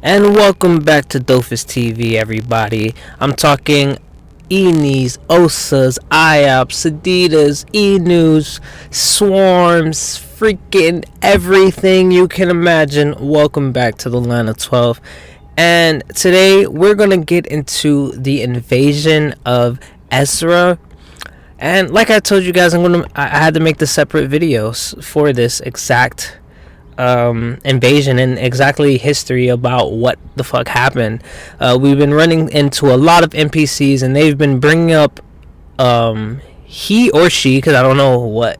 And welcome back to Dofus TV, everybody. I'm talking Enis, Osas, IOPS, Adidas, E-News, Swarms, freaking everything you can imagine. Welcome back to the Line of 12. And today we're going to get into the invasion of Esra. And like I told you guys, I had to make the separate videos for this exact invasion and exactly history about what the fuck happened. We've been running into a lot of NPCs and they've been bringing up he or she, because I don't know what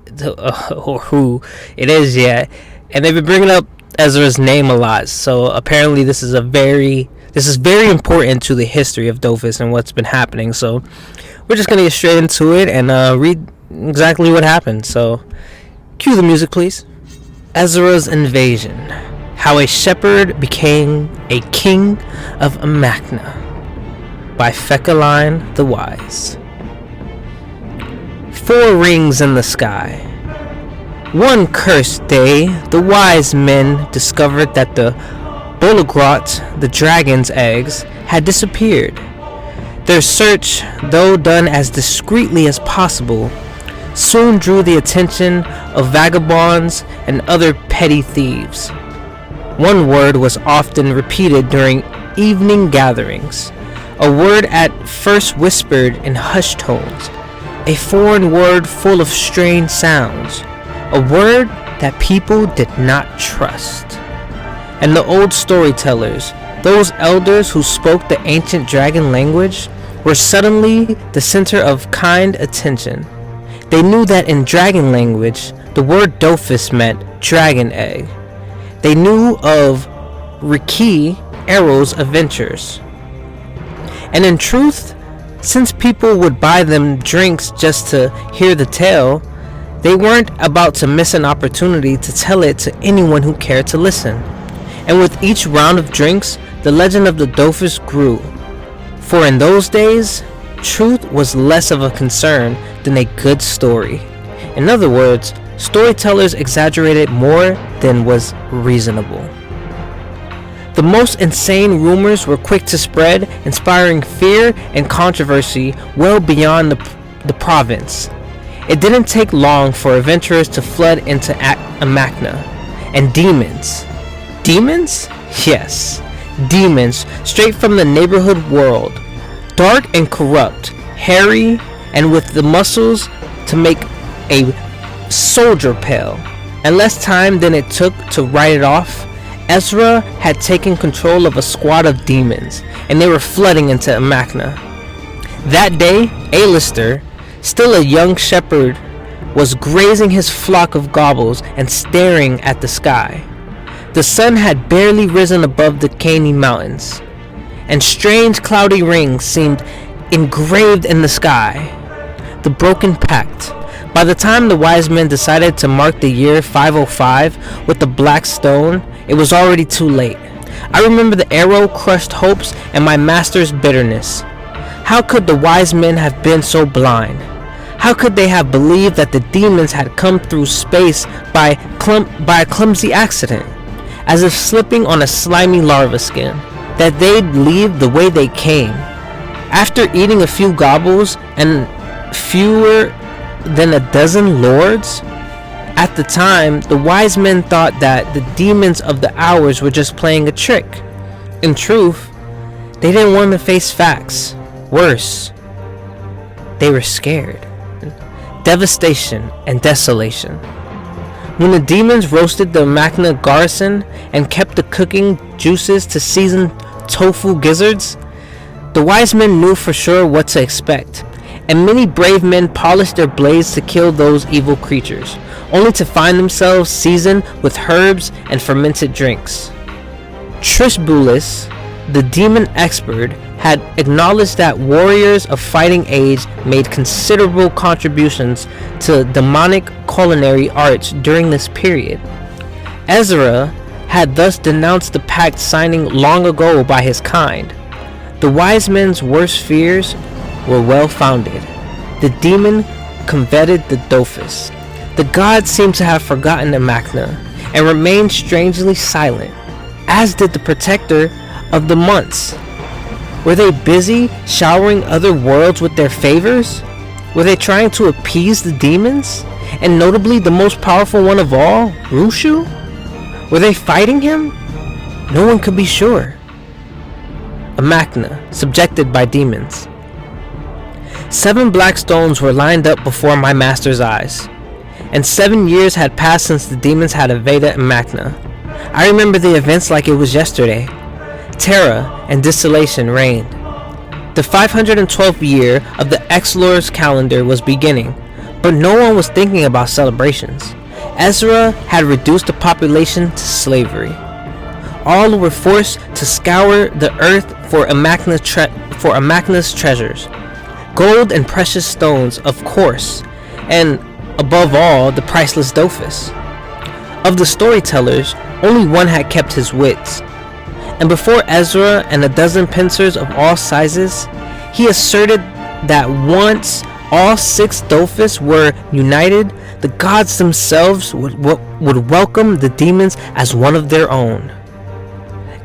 or who it is yet, and they've been bringing up Ezra's name a lot. So apparently this is very important to the history of Dofus and what's been happening. So we're just gonna get straight into it and read exactly what happened. So cue the music, please. Ezra's invasion. How a shepherd became a king of Amakna, by Fekaline the Wise. 4 rings in the sky. One cursed day, the wise men discovered that the Bologrot, the dragon's eggs, had disappeared. Their search, though done as discreetly as possible, soon drew the attention of vagabonds and other petty thieves. One word was often repeated during evening gatherings, a word at first whispered in hushed tones, a foreign word full of strange sounds, a word that people did not trust. And the old storytellers, those elders who spoke the ancient dragon language, were suddenly the center of kind attention. They knew that in dragon language, the word Dofus meant dragon egg. They knew of Riki, Arrow's adventures. And in truth, since people would buy them drinks just to hear the tale, they weren't about to miss an opportunity to tell it to anyone who cared to listen. And with each round of drinks, the legend of the Dofus grew. For in those days, truth was less of a concern than a good story. In other words, storytellers exaggerated more than was reasonable. The most insane rumors were quick to spread, inspiring fear and controversy well beyond the province. It didn't take long for adventurers to flood into Amakna. And demons. Demons? Yes, demons straight from the neighborhood world. Dark and corrupt, hairy, and with the muscles to make a soldier pale. And less time than it took to write it off, Esra had taken control of a squad of demons, and they were flooding into Amakna. That day, Allister, still a young shepherd, was grazing his flock of gobbles and staring at the sky. The sun had barely risen above the Caney Mountains, and strange cloudy rings seemed engraved in the sky. The broken pact. By the time the wise men decided to mark the year 505 with the black stone, it was already too late. I remember the arrow crushed hopes and my master's bitterness. How could the wise men have been so blind? How could they have believed that the demons had come through space by a clumsy accident, as if slipping on a slimy larva skin, that they'd leave the way they came? After eating a few gobbles and fewer than a dozen lords? At the time, the wise men thought that the demons of the hours were just playing a trick. In truth, they didn't want to face facts. Worse, they were scared. Devastation and desolation. When the demons roasted the Amakna garrison and kept the cooking juices to season tofu gizzards, the wise men knew for sure what to expect, and many brave men polished their blades to kill those evil creatures, only to find themselves seasoned with herbs and fermented drinks. Trishbulis, the demon expert, had acknowledged that warriors of fighting age made considerable contributions to demonic culinary arts during this period. Ezra had thus denounced the pact signing long ago by his kind. The wise men's worst fears were well founded. The demon coveted the Dofus. The gods seemed to have forgotten Amakna and remained strangely silent, as did the protector of the months? Were they busy showering other worlds with their favors? Were they trying to appease the demons? And notably the most powerful one of all, Rushu? Were they fighting him? No one could be sure. Amakna, subjected by demons. 7 black stones were lined up before my master's eyes, and 7 years had passed since the demons had invaded Amakna. I remember the events like it was yesterday. Terror and desolation reigned. The 512th year of the X-Lord's calendar was beginning, but no one was thinking about celebrations. Esra had reduced the population to slavery. All were forced to scour the earth for Amakna's treasures. Gold and precious stones, of course, and above all, the priceless Dofus. Of the storytellers, only one had kept his wits. And before Esra and a dozen pincers of all sizes, he asserted that once all 6 Dofus were united, the gods themselves would welcome the demons as one of their own.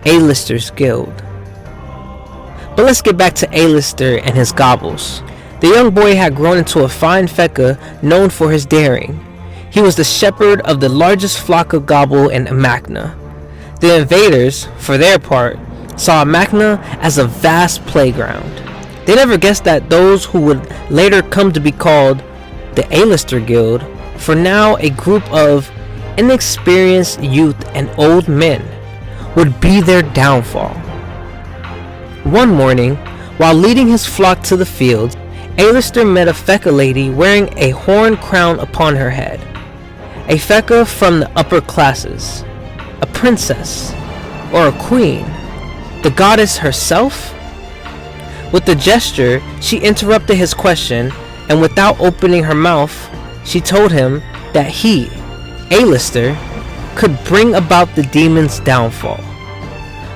Allister's Guild. But let's get back to Allister and his gobbles. The young boy had grown into a fine Feka known for his daring. He was the shepherd of the largest flock of gobble in Amakna. The invaders, for their part, saw Amakna as a vast playground. They never guessed that those who would later come to be called the Allister Guild, for now a group of inexperienced youth and old men, would be their downfall. One morning, while leading his flock to the field, Allister met a Feka lady wearing a horn crown upon her head. A Feka from the upper classes. A princess, or a queen, the goddess herself? With a gesture, she interrupted his question, and without opening her mouth, she told him that he, Allister, could bring about the demon's downfall,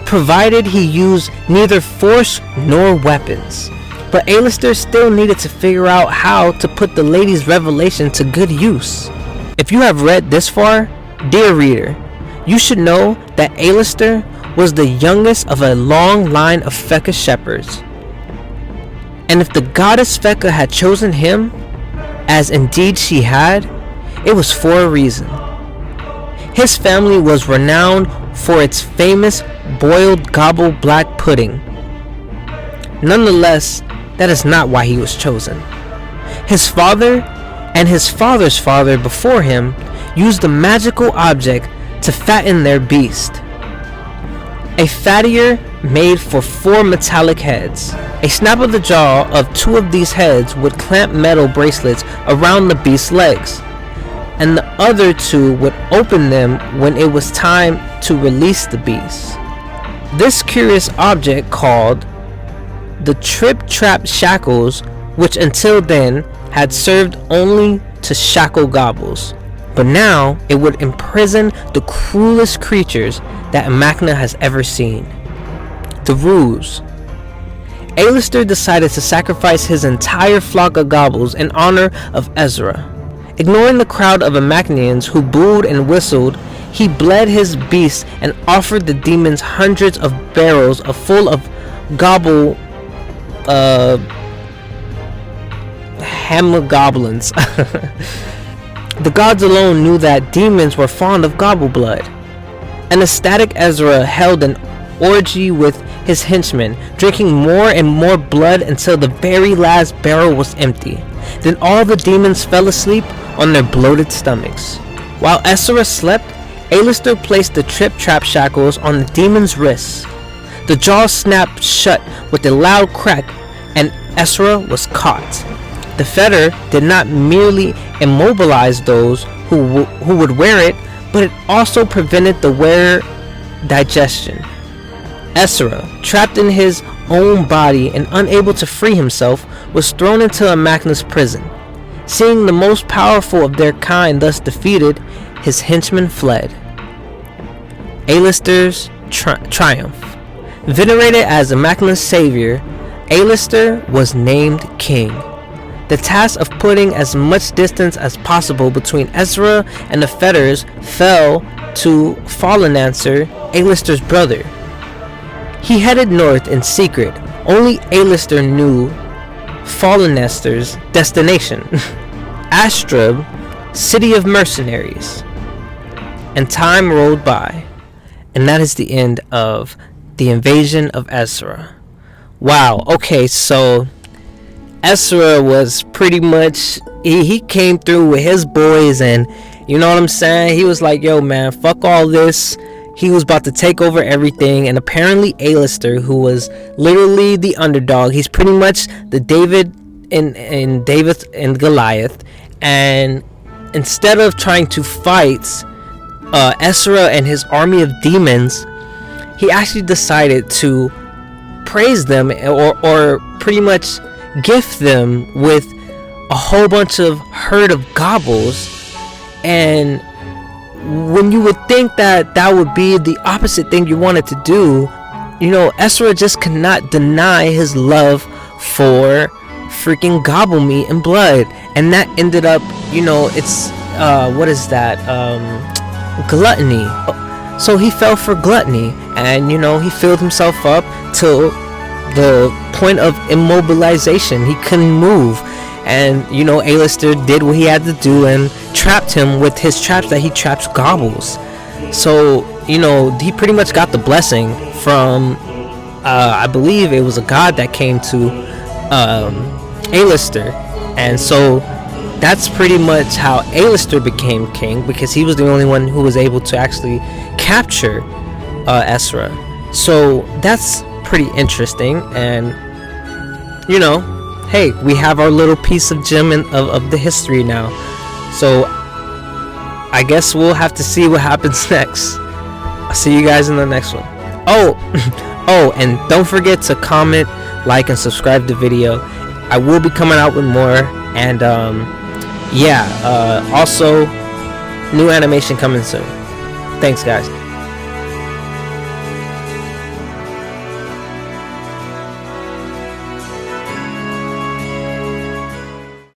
provided he used neither force nor weapons. But Allister still needed to figure out how to put the lady's revelation to good use. If you have read this far, dear reader, you should know that Allister was the youngest of a long line of Feka shepherds. And if the goddess Feka had chosen him, as indeed she had, it was for a reason. His family was renowned for its famous boiled gobble black pudding. Nonetheless, that is not why he was chosen. His father and his father's father before him used the magical object to fatten their beast. A fattier made for 4 metallic heads. A snap of the jaw of 2 of these heads would clamp metal bracelets around the beast's legs, and the other 2 would open them when it was time to release the beast. This curious object, called the trip-trap shackles, which until then had served only to shackle gobbles, but now it would imprison the cruelest creatures that Amakna has ever seen. The ruse. Allister decided to sacrifice his entire flock of gobbles in honor of Esra. Ignoring the crowd of Amaknians who booed and whistled, he bled his beast and offered the demons hundreds of barrels full of gobble hamagoblins. The gods alone knew that demons were fond of gobble blood. An ecstatic Esra held an orgy with his henchmen, drinking more and more blood until the very last barrel was empty. Then all the demons fell asleep on their bloated stomachs. While Esra slept, Allister placed the trip-trap shackles on the demon's wrists. The jaw snapped shut with a loud crack, and Esra was caught. The fetter did not merely immobilize those who would wear it, but it also prevented the wearer digestion. Esra, trapped in his own body and unable to free himself, was thrown into Amakna's prison. Seeing the most powerful of their kind thus defeated, his henchmen fled. Allister's triumph. Venerated as Amakna's savior, Allister was named king. The task of putting as much distance as possible between Esra and the fetters fell to Fallenancer, Allister's brother. He headed north in secret. Only Allister knew Fallen Esther's destination. Astrub, city of mercenaries. And time rolled by. And that is the end of the invasion of Esra. Wow, okay, so Esra was pretty much, he came through with his boys, and you know what I'm saying? He was like, yo man, fuck all this. He was about to take over everything. And apparently Allister, who was literally the underdog, he's pretty much the David in David and Goliath. And instead of trying to fight Esra and his army of demons, he actually decided to praise them, or pretty much gift them with a whole bunch of herd of gobbles. And when you would think that that would be the opposite thing you wanted to do, you know, Esra just cannot deny his love for freaking gobble meat and blood. And that ended up, you know, it's what is that, gluttony. So he fell for gluttony, and you know, he filled himself up till the point of immobilization. He couldn't move. And you know, Allister did what he had to do and trapped him with his traps that he traps gobbles. So you know, he pretty much got the blessing from I believe it was a god that came to Allister. And so that's pretty much how Allister became king, because he was the only one who was able to actually capture Esra. So that's pretty interesting. And you know, hey, we have our little piece of gem of the history now. So I guess we'll have to see what happens next. I'll see you guys in the next one. Oh, and don't forget to comment, like, and subscribe to the video. I will be coming out with more. And also new animation coming soon. Thanks guys.